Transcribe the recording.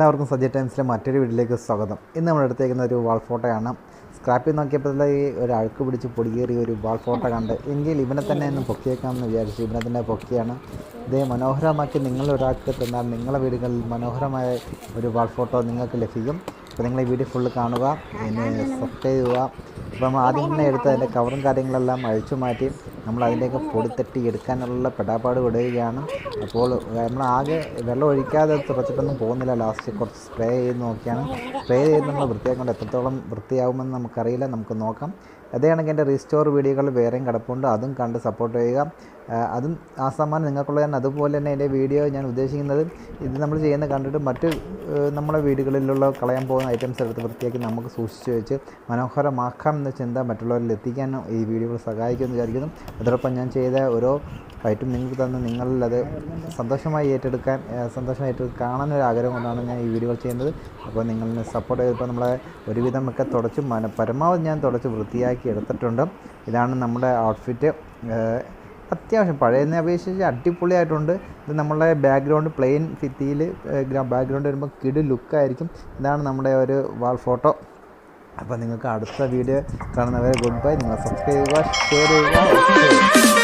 എല്ലാവർക്കും സജ്ജ ടൈംസിലെ മറ്റൊരു വീഡിയോയിലേക്ക് സ്വാഗതം. ഇന്ന് നമ്മൾ എടുത്തേക്കുന്ന ഒരു വാൾ ഫോട്ടോയാണ്. സ്ക്രാപ്പിൽ നോക്കിയപ്പോൾ ഈ ഒരു അഴുക്ക് പിടിച്ച് പൊടിയേറിയ ഒരു വാൾ ഫോട്ടോ കണ്ട് എങ്കിൽ ഇവനെ തന്നെ ഒന്ന് പൊക്കിയേക്കാമെന്ന് വിചാരിച്ചു. ഇവനെ തന്നെ പൊക്കിയാണ്. ഇതേ മനോഹരമാക്കി നിങ്ങളൊരാൾക്ക് തന്നാൽ നിങ്ങളുടെ വീടുകളിൽ മനോഹരമായ ഒരു വാൾ ഫോട്ടോ നിങ്ങൾക്ക് ലഭിക്കും. അപ്പോൾ നിങ്ങൾ ഈ വീഡിയോ ഫുള്ള് കാണുക, എന്നെ സബ്സ്ക്രൈബ് ചെയ്യുക. അപ്പോൾ നമ്മൾ ആദ്യം തന്നെ എടുത്ത് അതിൻ്റെ കവറും കാര്യങ്ങളെല്ലാം അഴിച്ചു മാറ്റി നമ്മൾ അതിൻ്റെയൊക്കെ പൊടിത്തട്ടി എടുക്കാനുള്ള പെടാപ്പാട് വിടുകയാണ്. അപ്പോൾ നമ്മൾ ആകെ വെള്ളം ഒഴിക്കാതെ തുടച്ചിട്ടൊന്നും പോകുന്നില്ല. ലാസ്റ്റ് കുറച്ച് സ്പ്രേ ചെയ്ത് നോക്കിയാണ്. സ്പ്രേ ചെയ്ത് നമ്മൾ വൃത്തിയാക്കൊണ്ട് എത്രത്തോളം വൃത്തിയാകുമെന്ന് നമുക്കറിയില്ല, നമുക്ക് നോക്കാം. അതേയാണെങ്കിൽ എൻ്റെ റീസ്റ്റോർ വീഡിയോകൾ വേറെയും കിടപ്പുണ്ട്, അതും കണ്ട് സപ്പോർട്ട് ചെയ്യുക. അതും ആ സമ്മാനം നിങ്ങൾക്കുള്ളതാണ്. അതുപോലെ തന്നെ എൻ്റെ വീഡിയോ ഞാൻ ഉദ്ദേശിക്കുന്നത് ഇത് നമ്മൾ ചെയ്യുന്ന കണ്ടിട്ട് മറ്റ് നമ്മളെ വീടുകളിലുള്ള കളയാൻ പോകുന്ന ഐറ്റംസ് എടുത്ത് വൃത്തിയാക്കി നമുക്ക് സൂക്ഷിച്ച് വെച്ച് മനോഹരമാക്കാം എന്ന ചിന്ത മറ്റുള്ളവരിൽ എത്തിക്കാൻ ഈ വീഡിയോകൾ സഹായിക്കുമെന്ന് വിചാരിക്കുന്നു. അതോടൊപ്പം ഞാൻ ചെയ്ത ഓരോ ഐറ്റം നിങ്ങൾക്ക് തന്ന് നിങ്ങളിൽ അത് സന്തോഷമായി ഏറ്റെടുക്കാൻ കാണാനൊരു ആഗ്രഹം കൊണ്ടാണ് ഞാൻ ഈ വീഡിയോകൾ ചെയ്യുന്നത്. അപ്പോൾ നിങ്ങളെ സപ്പോർട്ട് ചെയ്തപ്പോൾ നമ്മളെ ഒരുവിധമൊക്കെ തുടച്ച് പരമാവധി ഞാൻ തുടച്ച് വൃത്തിയാക്കി എടുത്തിട്ടുണ്ട്. ഇതാണ് നമ്മുടെ ഔട്ട്ഫിറ്റ്. അത്യാവശ്യം പഴയതിനെ അപേക്ഷിച്ച് അടിപൊളിയായിട്ടുണ്ട്. ഇത് നമ്മളെ ബാക്ക്ഗ്രൗണ്ട് പ്ലെയിൻ ഭിത്തിയിൽ ബാക്ക്ഗ്രൗണ്ട് വരുമ്പോൾ കിടു ലുക്കായിരിക്കും. ഇതാണ് നമ്മുടെ ഒരു വാൾ ഫോട്ടോ. അപ്പോൾ നിങ്ങൾക്ക് അടുത്ത വീഡിയോ കാണുന്നവരെ ഗുഡ് ബൈ. നിങ്ങൾ സബ്സ്ക്രൈബ് ചെയ്യുക, ഷെയർ ചെയ്യുക.